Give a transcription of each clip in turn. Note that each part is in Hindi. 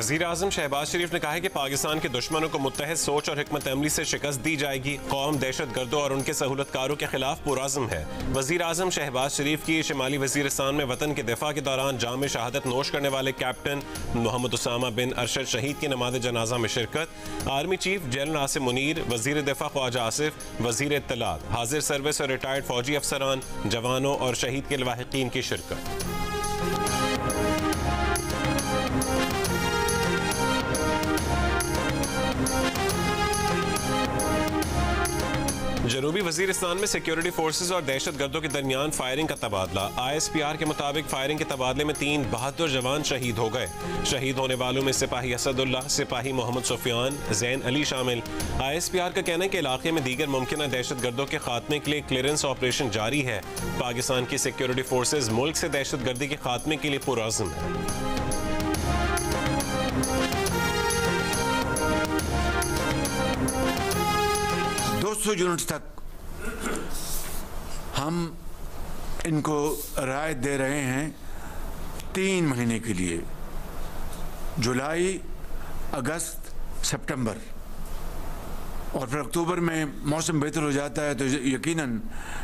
वज़ीर आज़म शहबाज शरीफ ने कहा है कि पाकिस्तान के दुश्मनों को मुत्तहद सोच और हिकमत अमली से शिकस्त दी जाएगी। कौम दहशत गर्दों और उनके सहूलतकारों के खिलाफ पुरआज़म है। वज़ीर आज़म शहबाज शरीफ की शिमाली वज़ीरिस्तान में वतन के दिफा के दौरान जाम शहादत नोश करने वाले कैप्टन मोहम्मद उसामा बिन अरशद शहीद की नमाज़ जनाजा में शिरकत। Army chief general Asim Munir, वज़ीर दिफा ख्वाजा आसिफ, वज़ीर इत्तलात, हाजिर सर्विस और रिटायर्ड फौजी अफसरान, जवानों और शहीद के लवाहिकीन की शिरकत। जनूबी वज़ीरिस्तान में सिक्योरिटी फोर्सेज और दहशत गर्दों के दरमियान फायरिंग का तबादला। ISPR के मुताबिक फायरिंग के तबादले में 3 बहादुर जवान शहीद हो गए। शहीद होने वालों में सिपाही असदुल्ला, सिपाही मोहम्मद सुफियान, जैन अली शामिल। ISPR का कहना है कि इलाके में दीगर मुमकिन दहशत गर्दों के खात्मे के लिए क्लियरेंस ऑपरेशन जारी है। पाकिस्तान की सिक्योरिटी फोर्सेज मुल्क से दहशत गर्दी के खात्मे के लिए पुरअज़्म है। 200 यूनिट्स तक हम इनको राहत दे रहे हैं 3 महीने के लिए, जुलाई, अगस्त, सितंबर, और फिर अक्टूबर में मौसम बेहतर हो जाता है तो यकीनन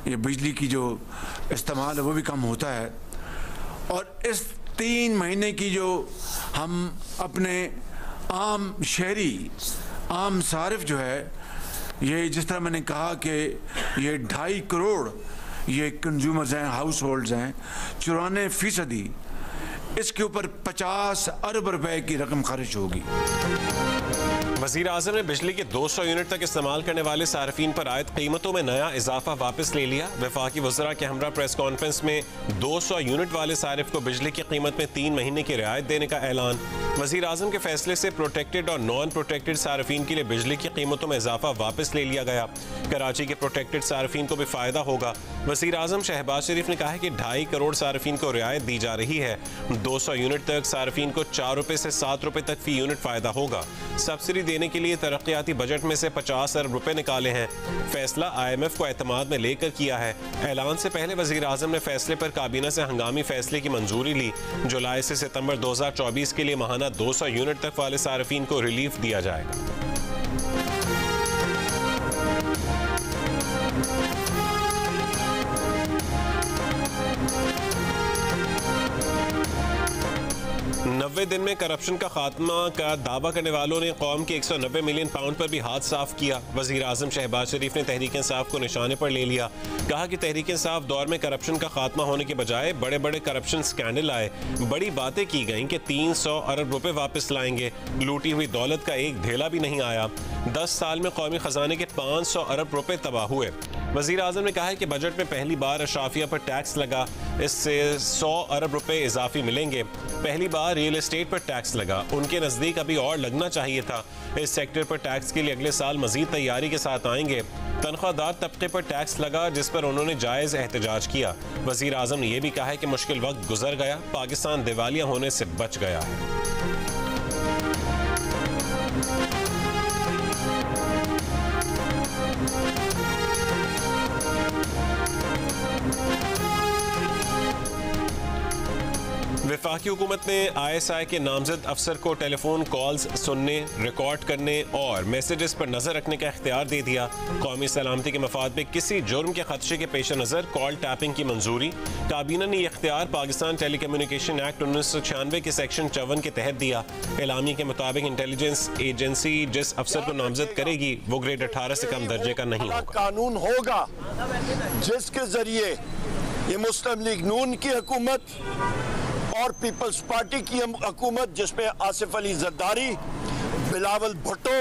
ये बिजली की जो इस्तेमाल है वो भी कम होता है। और इस 3 महीने की जो हम अपने आम शहरी, आम सारिफ जो है, ये जिस तरह मैंने कहा कि ये 2.5 करोड़ ये कंज्यूमर्स हैं, हाउस होल्ड्स हैं, 94% इसके ऊपर 50 अरब रुपए की रकम खर्च होगी। वज़ीर आज़म ने बिजली के 200 यूनिट तक इस्तेमाल करने वाले सार्फिन पर आयद कीमतों में नया इजाफा वापस ले लिया। वफाकी वज़रा के हमरा प्रेस कॉन्फ्रेंस में 200 यूनिट वाले सारिफ को बिजली की कीमत में 3 महीने की रियायत देने का ऐलान। वज़ीर आज़म के फैसले से प्रोटेक्टेड और नॉन प्रोटेक्टेड सार्फिन के लिए बिजली की कीमतों में इजाफा वापस ले लिया गया। कराची के प्रोटेक्टेड सार्फिन को भी फ़ायदा होगा। वज़ीर आज़म शहबाज शरीफ ने कहा है कि 2.5 करोड़ सार्फिन को रियायत दी जा रही है। 200 यूनिट तक सार्फिन को 4 रुपये से 7 रुपये तक फी यूनिट फ़ायदा होगा। सब्सिडी देने के लिए तरक्याती बजट में से 50 अरब रुपए निकाले हैं। फैसला IMF को एतमाद में लेकर किया है। ऐलान से पहले वज़ीर आज़म ने फैसले पर काबीना से हंगामी फैसले की मंजूरी ली। जुलाई से सितंबर 2024 के लिए माहाना 200 यूनिट तक वाले सार्फिन को रिलीफ दिया जाएगा। नब्बे दिन में करप्शन का खात्मा का दावा करने वालों ने कौम के 190 मिलियन पाउंड पर भी हाथ साफ किया। वज़ीर आज़म शहबाज शरीफ ने तहरीक इंसाफ को निशाने पर ले लिया। कहा कि तहरीक इंसाफ दौर में करप्शन का खात्मा होने के बजाय बड़े बड़े करप्शन स्कैंडल आए। बड़ी बातें की गईं कि 300 अरब रुपए वापस लाएंगे। लूटी हुई दौलत का एक ढेला भी नहीं आया। 10 साल में कौमी खजाने के 500 अरब रुपए तबाह हुए। वज़ीर आज़म ने कहा है कि बजट में पहली बार अशराफिया पर टैक्स लगा, इससे 100 अरब रुपए इजाफी मिलेंगे। पहली बार रियल एस्टेट पर टैक्स लगा, उनके नज़दीक अभी और लगना चाहिए था। इस सेक्टर पर टैक्स के लिए अगले साल मजीद तैयारी के साथ आएंगे। तनख्वाहदार तबके पर टैक्स लगा, जिस पर उन्होंने जायज़ एहतजाज किया। वज़ीर आज़म ने यह भी कहा है कि मुश्किल वक्त गुजर गया, पाकिस्तान दिवालिया होने से बच गया है। वफाकी हुकूमत ने ISI के नामजद अफसर को टेलीफोन कॉल्स सुनने, रिकॉर्ड करने और मैसेजेस पर नजर रखने का इख्तियार दे दिया। कौमी सलामती के मफाद में किसी जुर्म के खदशे के पेश नज़र कॉल टैपिंग की मंजूरी। काबीना ने यह इख्तियार पाकिस्तान टेलीकम्युनिकेशन एक्ट 1996 के सेक्शन 54 के तहत दिया। एलामी के मुताबिक इंटेलिजेंस एजेंसी जिस अफसर को नामजद करेगी वो ग्रेड 18 से कम दर्जे का नहीं होगा। कानून होगा जिसके जरिए ये मुस्लिम लीग नून की हुकूमत और पीपल्स पार्टी की हुकूमत, जिसमें आसिफ अली जरदारी, बिलावल भुट्टो,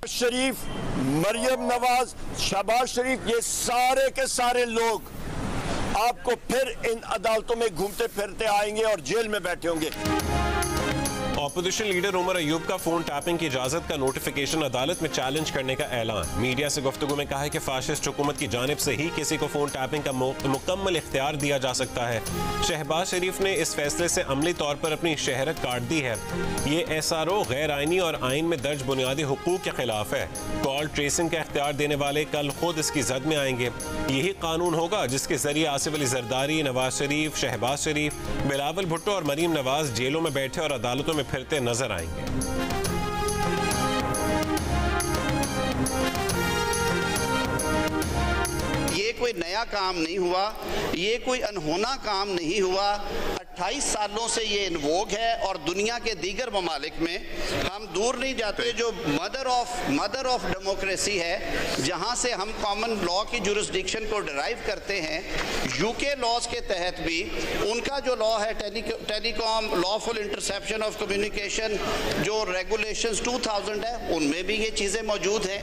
शरीफ, मरियम नवाज, शहबाज शरीफ, ये सारे के सारे लोग आपको फिर इन अदालतों में घूमते फिरते आएंगे और जेल में बैठे होंगे। ऑपोजिशन लीडर उमर अयूब का फोन टैपिंग की इजाजत का नोटिफिकेशन अदालत में चैलेंज करने का ऐलान। मीडिया से गुफ्तगू में कहा है कि फाशिस्ट हुकूमत की जानिब से ही किसी को फोन टैपिंग का मुकम्मल इख्तियार दिया जा सकता है। शहबाज शरीफ ने इस फैसले से अमली तौर पर अपनी शहरत काट दी है। ये SRO गैर आइनी और आइन में दर्ज बुनियादी हुकूक के खिलाफ है। कॉल ट्रेसिंग का इख्तियार देने वाले कल खुद इसकी जद में आएंगे। यही कानून होगा जिसके जरिए आसिफ अली जरदारी, नवाज शरीफ, शहबाज शरीफ, बिलावल भुट्टो और मरीम नवाज जेलों में बैठे और अदालतों में फिरते नजर आएंगे। ये कोई नया काम नहीं हुआ, ये कोई अनहोना काम नहीं हुआ। 28 सालों से ये इन्वोग है और दुनिया के दीगर ममालिक में हम दूर नहीं जाते। जो मदर ऑफ डेमोक्रेसी है, जहाँ से हम कॉमन लॉ की जुरिस्डिक्शन को डिराइव करते हैं, यूके लॉज के तहत भी उनका जो लॉ है telecom lawful interception of communication, जो रेगुलेशंस 2000 है, उनमें भी ये चीज़ें मौजूद हैं।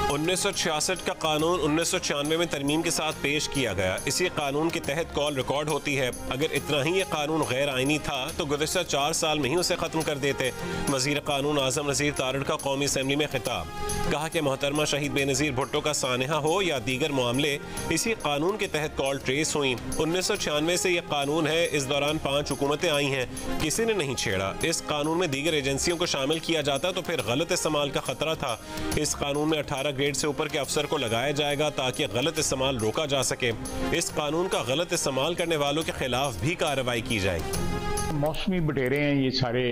1966 का कानून 1996 में तरमीम के साथ पेश किया गया। इसी कानून के तहत कॉल रिकॉर्ड होती है। अगर इतना ही ये कानून गैर आईनी था तो गुज़िश्ता 4 साल में ही उसे ख़त्म कर देते। वज़ीर कानून आज़म नज़ीर तारड़ का कौमी असम्बली में खिताब, कहा कि मोहतरमा शहीद बेनज़ीर भुट्टो का सानहा हो या दीगर मामले इसी कानून के तहत कॉल ट्रेस हुई। 1996 से ये कानून है। इस दौरान 5 हुकूमतें आई हैं, किसी ने नहीं छेड़ा। इस कानून में दीगर एजेंसियों को शामिल किया जाता तो फिर गलत इस्तेमाल का खतरा था। इस कानून में 18 ग्रेड से ऊपर के अफसर को लगाया जाएगा ताकि गलत इस्तेमाल रोका जा सके। इस कानून का गलत इस्तेमाल करने वालों के खिलाफ भी कार्रवाई की जाएगी। मौसमी बटेरे हैं ये सारे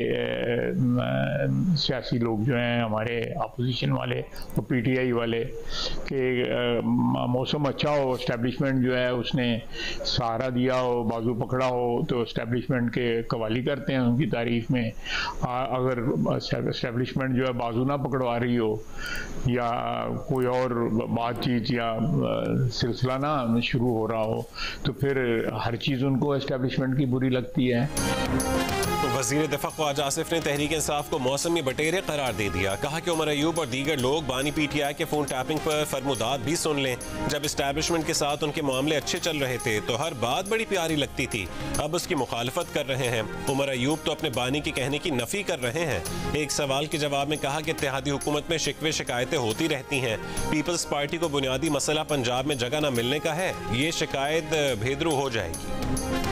सियासी लोग जो हैं हमारे अपोजिशन वाले और पीटीआई वाले कि मौसम अच्छा हो, इस्टेब्लिशमेंट जो है उसने सहारा दिया हो, बाजू पकड़ा हो तो इस्टेब्लिशमेंट के कवाली करते हैं उनकी तारीफ में। अगर इस्टेब्लिशमेंट जो है बाजू ना पकड़वा रही हो या कोई और बातचीत या सिलसिला ना शुरू हो रहा हो तो फिर हर चीज़ उनको इस्टेब्लिशमेंट की बुरी लगती है। वज़ीर दिफ़ा ख्वाजा आसिफ ने तहरीक इंसाफ को मौसमी बटेरे करार दे दिया। कहा कि उमर अयूब और दीगर लोग बानी पीटीआई के फ़ोन टैपिंग पर फरमुदात भी सुन लें। जब इस्टेब्लिशमेंट के साथ उनके मामले अच्छे चल रहे थे तो हर बात बड़ी प्यारी लगती थी, अब उसकी मुखालफत कर रहे हैं। उमर अयूब तो अपने बानी के कहने की नफ़ी कर रहे हैं। एक सवाल के जवाब में कहा कि इत्तेहादी हुकूमत में शिकवे शिकायतें होती रहती हैं। पीपल्स पार्टी को बुनियादी मसला पंजाब में जगह न मिलने का है, ये शिकायत भेदरू हो जाएगी।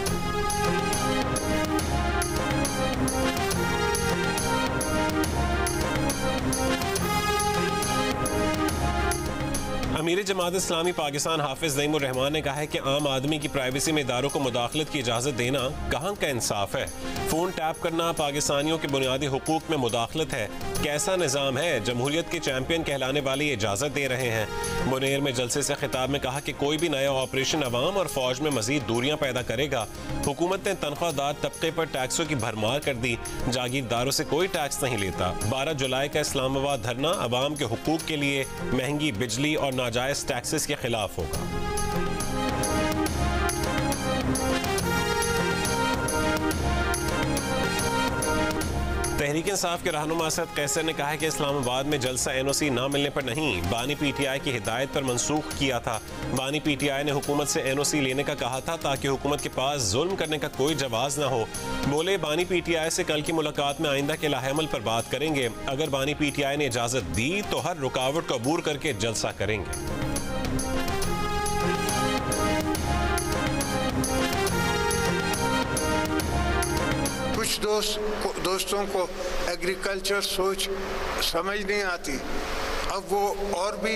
अमीर जमात इस्लामी पाकिस्तान हाफिज नईमुर रहमान ने कहा है कि आम आदमी की प्राइवेसी में इदारों को मुदाखलत की इजाज़त देना कहाँ का इंसाफ है। फ़ोन टैप करना पाकिस्तानियों के बुनियादी हुकूक में मुदाखलत है। कैसा निज़ाम है। जमहूरियत के चैंपियन कहलाने वाले ये इजाज़त दे रहे हैं। मुनेर में जलसे से खिताब में कहा कि कोई भी नया ऑपरेशन अवाम और फौज में मजीद दूरियां पैदा करेगा। हुकूमत ने तनख्वाहदार तबके पर टैक्सों की भरमार कर दी, जागीरदारों से कोई टैक्स नहीं लेता। 12 जुलाई का इस्लामाबाद धरना अवाम के हुकूक के लिए, महंगी बिजली और नाजायज टैक्सेस के खिलाफ होगा। तहरीक इंसाफ के रहनुमा असद कैसर ने कहा है कि इस्लामाबाद में जलसा एनओसी ना मिलने पर नहीं, बानी पीटीआई की हिदायत पर मंसूख किया था। बानी पीटीआई ने हुकूमत से एनओसी लेने का कहा था ताकि हुकूमत के पास जुल्म करने का कोई जवाज ना हो। बोले बानी पीटीआई से कल की मुलाकात में आइंदा के लाहेमल पर बात करेंगे। अगर बानी पीटीआई ने इजाज़त दी तो हर रुकावट को अबूर करके जलसा करेंगे। कुछ दोस्तों को एग्रीकल्चर सोच समझ नहीं आती, अब वो और भी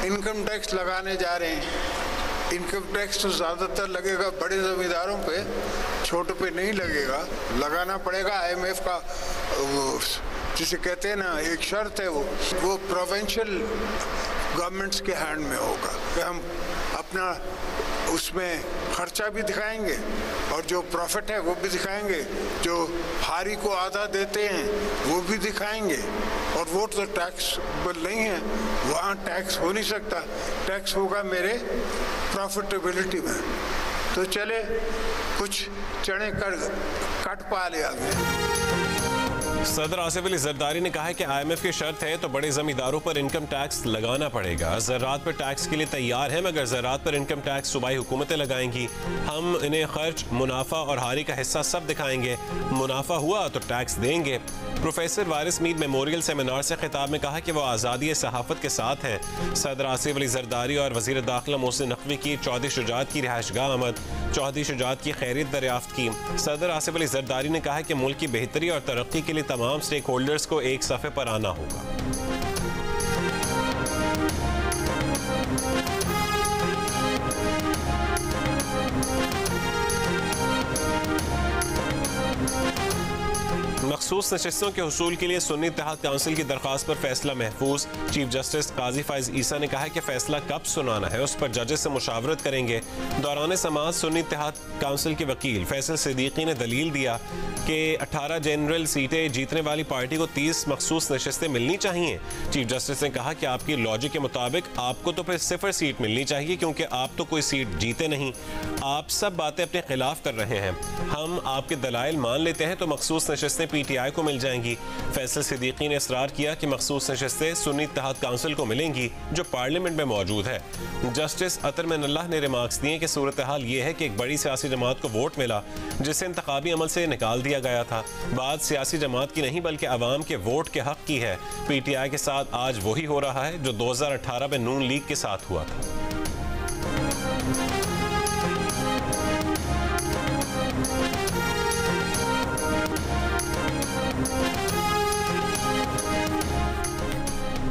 इनकम टैक्स लगाने जा रहे हैं। इनकम टैक्स तो ज़्यादातर लगेगा बड़े ज़मींदारों पे, छोटे पे नहीं लगेगा। लगाना पड़ेगा। IMF का जिसे कहते हैं ना एक शर्त है, वो प्रोविंशियल गवर्नमेंट्स के हैंड में होगा कि हम अपना उसमें खर्चा भी दिखाएंगे और जो प्रॉफिट है वो भी दिखाएंगे, जो हारी को आधा देते हैं वो भी दिखाएंगे। और वो तो टैक्सेबल नहीं है, वहाँ टैक्स हो नहीं सकता। टैक्स होगा मेरे प्रॉफिटेबिलिटी में। तो चले कुछ चने कट पा लिया गया। सदर आसिफ अली जरदारी ने कहा है कि IMF की शर्त है तो बड़े जमींदारों पर इनकम टैक्स लगाना पड़ेगा। ज़राअत पर टैक्स के लिए तैयार हैं, मगर ज़राअत पर इनकम टैक्स सूबाई हुकूमतें लगाएंगी। हम इन्हें खर्च, मुनाफा और हारी का हिस्सा सब दिखाएंगे। मुनाफा हुआ तो टैक्स देंगे। प्रोफेसर वारिस मीर मेमोरियल सेमिनार से खिताब में कहा कि वो आज़ादी सहाफ़त के साथ हैं। सदर आसिफ अली जरदारी और वज़ीर दाखिला मोहसिन नकवी की चौधरी शुजात की रिहाइशगाह आमद, चौधरी शुजात की खैरियत दरियाफ्त की। सदर आसिफ अली जरदारी ने कहा कि मुल्क की बेहतरी और तरक्की के लिए तमाम स्टेक होल्डर्स को एक सफ़े पर आना होगा। मखसूस नशिस्तों के हुसूल के लिए सुन्नी इत्तेहाद काउंसिल की दरख्वास्त पर फैसला महफूज। चीफ जस्टिस काजी फाइज ईसा ने कहा है कि फैसला कब सुनाना है उस पर जजेस से मुशावरत करेंगे। दौरान समाअत सुन्नी इत्तेहाद काउंसिल के वकील फैसल सिद्दीकी ने दलील दिया कि 18 जनरल सीटें जीतने वाली पार्टी को 30 मखसूस नशिस्तें मिलनी चाहिए। चीफ जस्टिस ने कहा कि आपकी लॉजिक के मुताबिक आपको तो फिर 0 सीट मिलनी चाहिए क्योंकि आप तो कोई सीट जीते नहीं। आप सब बातें अपने खिलाफ कर रहे हैं। हम आपके दलाइल मान लेते हैं तो मखसूस नशिस्तें PTI को मिल जाएंगी। फैसल सिद्दीकी ने इसरार किया कि मखसूस नशिस्तें सुन्नी इत्तेहाद काउंसिल को मिलेंगी जो पार्लियामेंट में मौजूद है। जस्टिस अतर मिनल्लाह ने रिमार्क्स दिए कि सूरत हाल ये है कि एक बड़ी सियासी जमात को वोट मिला जिसे इंतखाबी अमल से निकाल दिया गया था। बात सियासी जमात की नहीं बल्कि अवाम के वोट के हक की है। PTI के साथ आज वही हो रहा है जो 2018 में नून लीग के साथ हुआ था।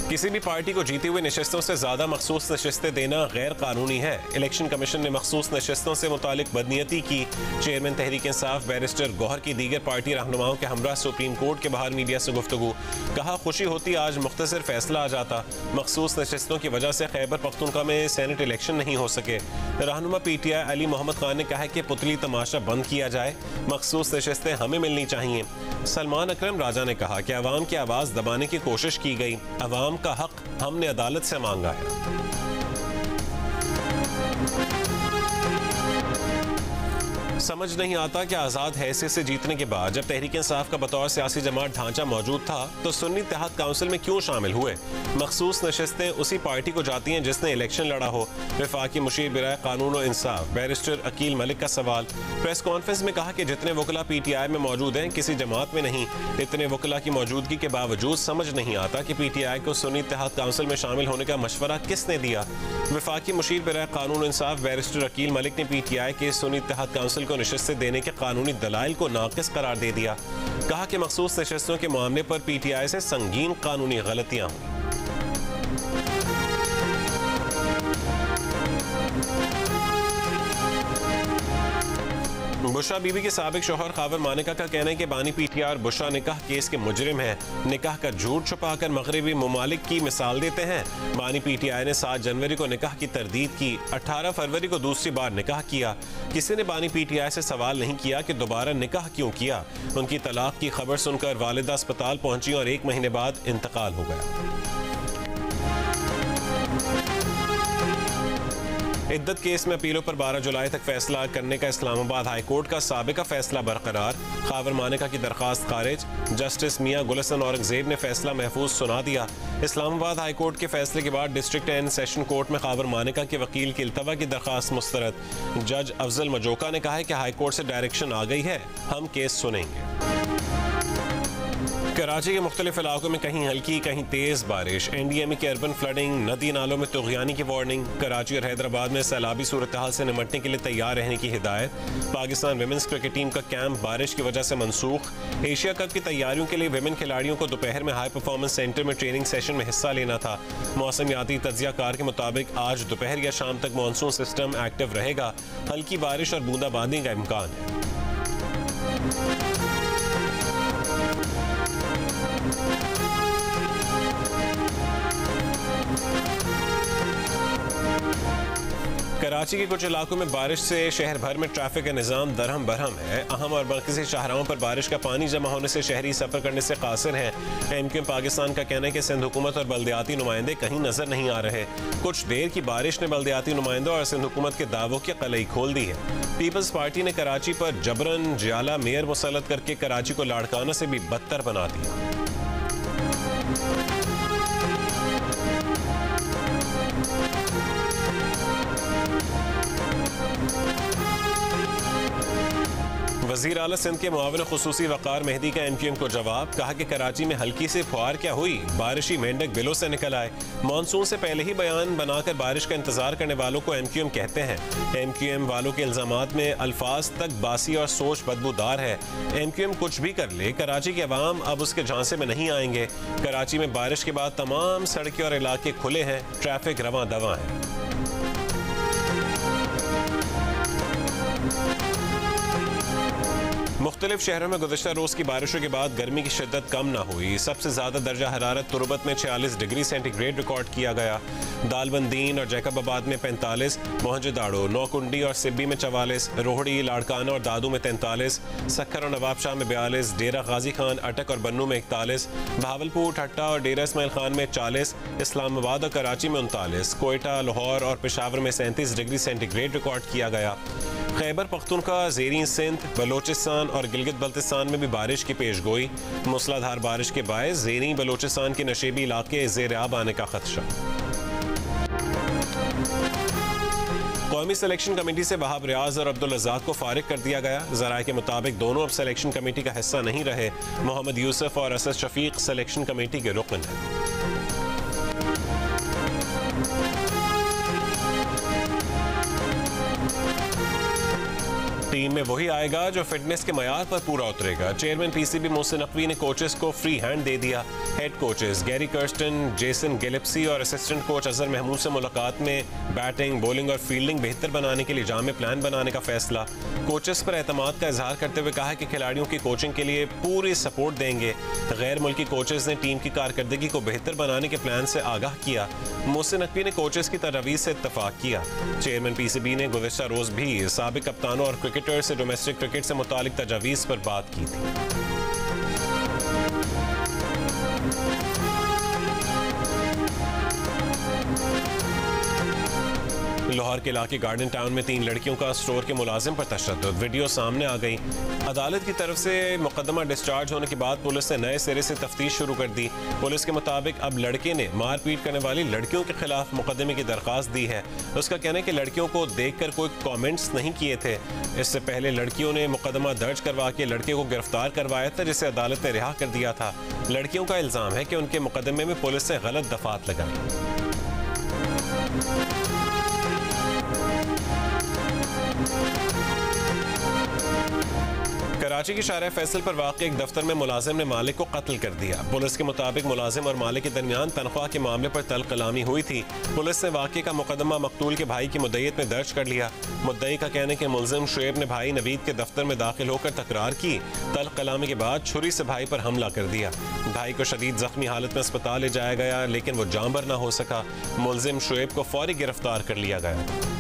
किसी भी पार्टी को जीती हुई नशिस्तों से ज्यादा मखसूस नशिस्तें देना गैर कानूनी है। इलेक्शन कमीशन ने मखसूस नशिस्तों से मुतालिक बदनीयती की। चेयरमैन तहरीक इंसाफ बैरिस्टर गौहर की दीगर पार्टी रहनुमाओं के हमरा सुप्रीम कोर्ट के बाहर मीडिया से गुफ्तगू। कहा खुशी होती आज मुख्तसर फैसला आ जाता। मखसूस नशिस्तों की वजह से खैबर पख्तूनख्वा में सेनेट इलेक्शन नहीं हो सके। रहनुमा PTI अली मोहम्मद खान ने कहा है कि पुतली तमाशा बंद किया जाए, मखसूस नशिस्तें हमें मिलनी चाहिए। सलमान अकरम राजा ने कहा कि अवाम की आवाज दबाने की कोशिश की गई। अवाम का हक हमने अदालत से मांगा है। समझ नहीं आता कि आज़ाद हैसियत से जीतने के बाद जब तहरीक इंसाफ का बतौर सियासी जमात ढांचा मौजूद था तो सुन्नी इत्तेहाद काउंसिल में क्यों शामिल हुए। मखसूस नशिस्तें उसी पार्टी को जाती हैं जिसने इलेक्शन लड़ा हो। वफाकी मुशीर बिराए कानून और इंसाफ बैरिस्टर अकील मलिक का सवाल। प्रेस कॉन्फ्रेंस में कहा कि जितने वकला PTI में मौजूद हैं किसी जमात में नहीं। इतने वकला की मौजूदगी के बावजूद समझ नहीं आता कि PTI को सुन्नी इत्तेहाद काउंसिल में शामिल होने का मशवरा किसने दिया। वफाकी मुशीर बिराए कानून और इंसाफ बैरिस्टर अकील मलिक ने PTI के सुन्नी इत्तेहाद काउंसिल को नशिस्तें देने के कानूनी दलाइल को नाकिस करार दे दिया। कहा कि मखसूस नशिस्तों के मामले पर PTI से संगीन कानूनी गलतियां हुई। बुशरा बीबी के साबिक शौहर खावर मानिका का कहना है कि बानी PTI और बुशरा निकाह केस के मुजरिम हैं। निकाह का झूठ छुपाकर मगरबी ममालिक की मिसाल देते हैं। बानी PTI ने 7 जनवरी को निकाह की तरदीद की, 18 फरवरी को दूसरी बार निकाह किया। किसी ने बानी PTI से सवाल नहीं किया कि दोबारा निकाह क्यों किया। उनकी तलाक की खबर सुनकर वालिदा अस्पताल पहुंची और 1 महीने बाद इंतकाल हो गया। इद्दत केस में अपीलों पर 12 जुलाई तक फैसला करने का इस्लामाबाद हाई कोर्ट का साबिका फैसला बरकरार। खावर मानिका की दरखास्त खारिज। जस्टिस मियां गुलशन औरंगजेब ने फैसला महफूज सुना दिया। इस्लामाबाद हाई कोर्ट के फैसले के बाद डिस्ट्रिक्ट एंड सेशन कोर्ट में खावर मानिका के वकील की इल्तवा की दरखास्त मुस्तरद। जज अफजल मजोका ने कहा है कि हाई कोर्ट से डायरेक्शन आ गई है, हम केस सुनेंगे। कराची के मुख्तलिफ इलाकों में कहीं हल्की कहीं तेज बारिश। NDMA की अर्बन फ्लडिंग, नदी नालों में तुग़यानी की वार्निंग। कराची और हैदराबाद में सैलाबी सूरत हाल से निमटने के लिए तैयार रहने की हिदायत। पाकिस्तान विमेंस क्रिकेट टीम का कैंप बारिश की वजह से मनसूख। एशिया कप की तैयारियों के लिए विमेन खिलाड़ियों को दोपहर में हाई परफॉर्मेंस सेंटर में ट्रेनिंग सेशन में हिस्सा लेना था। मौसमियाती तज्ज़ियाकार के मुताबिक आज दोपहर या शाम तक मानसून सिस्टम एक्टिव रहेगा। हल्की बारिश और बूंदाबांदी का इम्कान है। कराची के कुछ इलाकों में बारिश से शहर भर में ट्रैफिक का निज़ाम दरहम बरहम है। अहम और मरकजी शाहराहों पर बारिश का पानी जमा होने से शहरी सफ़र करने से कासिर हैं। MQM पाकिस्तान का कहना है कि सिंध हुकूमत और बल्दियाती नुमाइंदे कहीं नजर नहीं आ रहे। कुछ देर की बारिश ने बल्दियाती नुमाइंदों और सिंध हुकूमत के दावों की कलई खोल दी है। पीपल्स पार्टी ने कराची पर जबरन जियाला मेयर मुसल्लत करके कराची को लाड़काना से भी बदतर बना दिया। वज़ीर आला सिंध के मुआविन खुसूसी वक़ार मेहदी का MQM को जवाब। कहा कि कराची में हल्की से फुहार क्या हुई, बारिशी मेंढक बिलों से निकल आए। मानसून से पहले ही बयान बनाकर बारिश का इंतजार करने वालों को MQM कहते हैं। MQM वालों के इल्जामात में अल्फाज तक बासी और सोच बदबूदार है। MQM कुछ भी कर ले, कराची के अवाम अब उसके झांसे में नहीं आएंगे। कराची में बारिश के बाद तमाम सड़कें और इलाके खुले हैं, ट्रैफिक रवां दवां है। मुख्तलिफ शहरों में गुज़श्ता रोज़ की बारिशों के बाद गर्मी की शिद्दत कम ना हुई। सबसे ज़्यादा दर्जा हरारत तुरबत में 46 डिग्री सेंटीग्रेड रिकॉर्ड किया गया। दालबंदीन और जैकबाबाद में 45, मोहनजोदाड़ो, नौकुंडी और सिब्बी में 44, रोहड़ी, लाड़काना और दादू में 43, सक्खर और नवाबशाह में 42, डेरा गाजी खान, अटक और बन्नू में 41, भावलपुर, ठट्टा और डेरा इस्माइल खान में 40, इस्लामाबाद और कराची में 39, कोयटा, लाहौर और पेशावर में 37 डिग्री सेंटीग्रेड रिकॉर्ड किया गया। खैबर पख्तूनख्वा, ज़ेरीन सिंध, बलोचिस्तान और गिलगित बल्तिस्तान में भी बारिश की पेशगोई। मूसलाधार बारिश के बायस ज़ेरीन बलोचिस्तान के नशेबी इलाके ज़ेर-ए-आब आने का खदशा। कौमी सिलेक्शन कमेटी से वहाब रियाज और अब्दुल रज़ाक को फारिग कर दिया गया। ज़राए के मुताबिक दोनों अब सिलेक्शन कमेटी का हिस्सा नहीं रहे। मोहम्मद यूसुफ और असद शफीक सिलेक्शन कमेटी के रुकन हैं। टीम में वही आएगा जो फिटनेस के मयार पर पूरा उतरेगा। चेयरमैन पीसीबी मोहसिन नकवी ने कोचेस को फ्री हैंड दे दिया। Head coaches Gary Kirsten, Jason गिलिप्सी और असिस्टेंट कोच अजहर महमूद से मुलाकात में बैटिंग, बॉलिंग और फील्डिंग बेहतर बनाने के लिए जामे प्लान बनाने का फैसला। कोचेस पर एतमाद का इजहार करते हुए कहा कि खिलाड़ियों की कोचिंग के लिए पूरी सपोर्ट देंगे। गैर मुल्की कोचेस ने टीम की कारकर्दगी को बेहतर बनाने के प्लान से आगाह किया। मोहसिन नकवी ने कोचेस की तजवीज़ से इत्तफाक किया। चेयरमैन पीसीबी ने गुज़श्ता रोज़ भी साबिक कप्तानों और क्रिकेटर से डोमेस्टिक क्रिकेट से मुतालिक तजावीज़ पर बात की थी। लाहौर के इलाके गार्डन टाउन में 3 लड़कियों का स्टोर के मुलाजिम पर तशद्दुद, वीडियो सामने आ गई। अदालत की तरफ से मुकदमा डिस्चार्ज होने के बाद पुलिस ने नए सिरे से तफ्तीश शुरू कर दी। पुलिस के मुताबिक अब लड़के ने मारपीट करने वाली लड़कियों के खिलाफ मुकदमे की दरख्वास्त दी है। उसका कहना है कि लड़कियों को देखकर कोई कमेंट्स नहीं किए थे। इससे पहले लड़कियों ने मुकदमा दर्ज करवा के लड़के को गिरफ्तार करवाया था, जिसे अदालत ने रिहा कर दिया था। लड़कियों का इल्जाम है कि उनके मुकदमे में पुलिस ने गलत दफात लगाई। कराची की शारा फैसल पर वाक़ई एक दफ्तर में मुलाजिम ने मालिक को कत्ल कर दिया। पुलिस के मुताबिक मुलाजिम और मालिक के दरमियान तनख्वाह के मामले पर तल कलामी हुई थी। पुलिस ने वाक़े का मुकदमा मकतूल के भाई की मुद्दईयत में दर्ज कर लिया। मुद्दई का कहना है कि मुलजिम शुएब ने भाई नवीद के दफ्तर में दाखिल होकर तकरार की। तल कलामी के बाद छुरी से भाई पर हमला कर दिया। भाई को शदीद जख्मी हालत में अस्पताल ले जाया गया, लेकिन वो जांबर न हो सका। मुलजिम शुएब को फौरी गिरफ्तार कर लिया गया।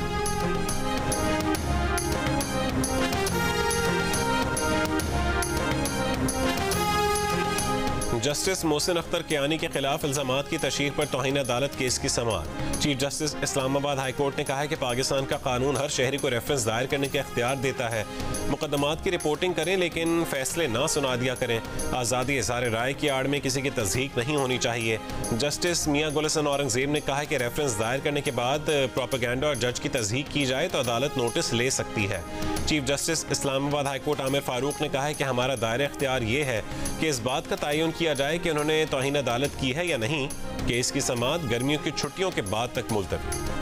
जस्टिस मोहसिन अख्तर कियानी के खिलाफ इल्जामात की तशहीर पर तौहीन अदालत केस की समाअत। Chief justice Islamabad high court ने कहा है कि पाकिस्तान का कानून हर शहरी को रेफरेंस दायर करने के अख्तियार देता है। मुकदमात की रिपोर्टिंग करें, लेकिन फैसले ना सुना दिया करें। आज़ादी इज़हार राय की आड़ में किसी की तस्दीक नहीं होनी चाहिए। जस्टिस मियां गुलशन औरंगजेब ने कहा है कि रेफरेंस दायर करने के बाद प्रोपेगेंडा और जज की तस्दीक की जाए तो अदालत नोटिस ले सकती है। Chief justice Islamabad high court Aamir Farooq ने कहा है कि हमारा दायरे अख्तियार ये है कि इस बात का तयन किया जाए कि उन्होंने तौहीन अदालत की है या नहीं। केस की समाअत गर्मियों की छुट्टियों के बाद तक मुलतवी।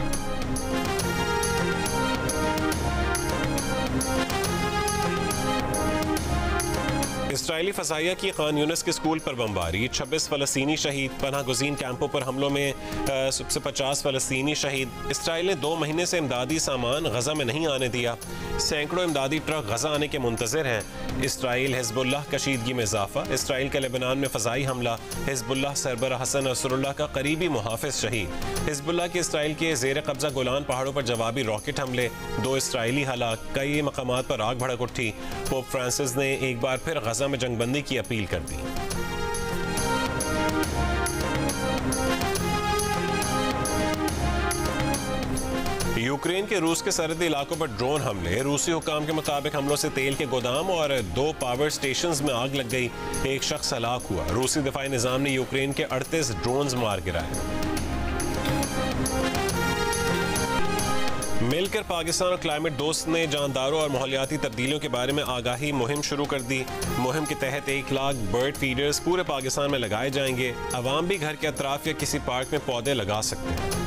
इसराइली फसाइया की खान यूनिस के स्कूल पर बमबारी, 26 फ़लस्तीनी शहीद। पनाह गुज़ीन कैंपों पर हमलों में सबसे 50 फ़लस्तीनी शहीद। इसराइल ने 2 महीने से इमदादी सामान गजा में नहीं आने दिया। सैकड़ों इमदादी ट्रक गजा आने के मुंतज़िर हैं। इसराइल हिज़्बुल्लाह कशीदगी में इजाफा। इसराइल का लेबनान में फ़ज़ाई हमला। हिज़्बुल्लाह सरबराह हसन नसरुल्लाह का करीबी मुहाफ़िज़ शहीद। हिज़्बुल्लाह के इसराइल के ज़ेर कब्ज़ा गोलान पहाड़ों पर जवाबी रॉकेट हमले, 2 इसराइली हलाक। कई मकामात पर आग भड़क उठी। पोप फ्रांसिस ने एक बार फिर गजा में जंगबंदी की अपील कर दी। यूक्रेन के रूस के सरहदी इलाकों पर ड्रोन हमले। रूसी हुकाम के मुताबिक हमलों से तेल के गोदाम और 2 पावर स्टेशंस में आग लग गई। एक शख्स हलाक हुआ। रूसी दिफाई निजाम ने यूक्रेन के 38 ड्रोन्स मार गिराए। मिलकर पाकिस्तान और क्लाइमेट दोस्त ने जानदारों और माहौलियाती तब्दीलियों के बारे में आगाही मुहिम शुरू कर दी। मुहिम के तहत 1 लाख बर्ड फीडर्स पूरे पाकिस्तान में लगाए जाएंगे। अवाम भी घर के अतराफ या किसी पार्क में पौधे लगा सकते हैं।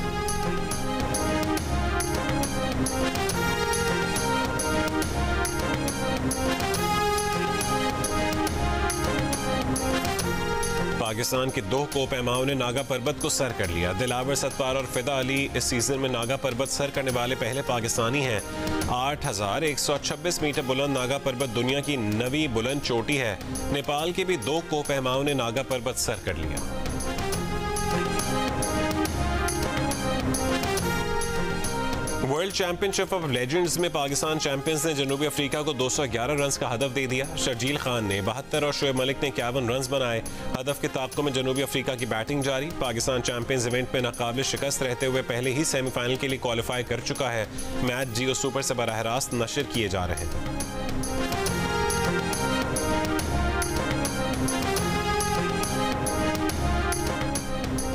पाकिस्तान के 2 कोपहमाओं ने नागा पर्वत को सर कर लिया। दिलावर सत्तार और फिदा अली इस सीजन में नागा पर्वत सर करने वाले पहले पाकिस्तानी हैं। 8,126 मीटर बुलंद नागा पर्वत दुनिया की 9वीं बुलंद चोटी है। नेपाल के भी 2 कोपहमाओं ने नागा पर्वत सर कर लिया। वर्ल्ड चैंपियनशिप ऑफ लेजेंड्स में पाकिस्तान चैंपियंस ने जनूबी अफ्रीका को 211 रन का हदफ दे दिया। शर्जील खान ने 72 और शोएब मलिक ने 51 रन बनाए। हदफ के ताक़ुब में जनूबी अफ्रीका की बैटिंग जारी। पाकिस्तान चैंपियंस इवेंट में नाकाबिल शिकस्त रहते हुए पहले ही सेमीफाइनल के लिए क्वालिफाई कर चुका है। मैच जियो सुपर से बराह रास्त नशर किए जा रहे हैं।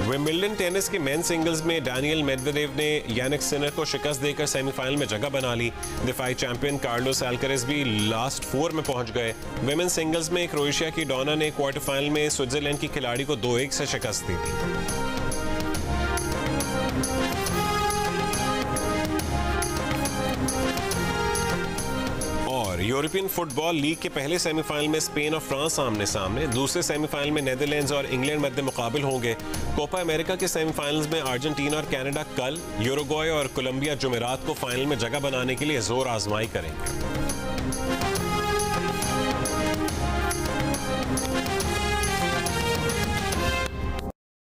विंबलडन टेनिस के मेन सिंगल्स में डैनियल मेडवेडेव ने यानिक सिनर को शिकस्त देकर सेमीफाइनल में जगह बना ली। दिफाई चैंपियन कार्लोस अल्करेज भी लास्ट 4 में पहुंच गए। विमेन सिंगल्स में क्रोएशिया की डोना ने क्वार्टर फाइनल में स्विट्जरलैंड की खिलाड़ी को 2-1 से शिकस्त दी थी। यूरोपियन फुटबॉल लीग के पहले सेमीफाइनल में स्पेन और फ्रांस आमने सामने। दूसरे सेमीफाइनल में नेदरलैंड्स और इंग्लैंड मध्य मुकाबिल होंगे। कोपा अमेरिका के सेमीफाइनल्स में अर्जेंटीना और कनाडा कल, यूरुग्वे और कोलंबिया जुमेरात को फाइनल में जगह बनाने के लिए जोर आजमाई करेंगे।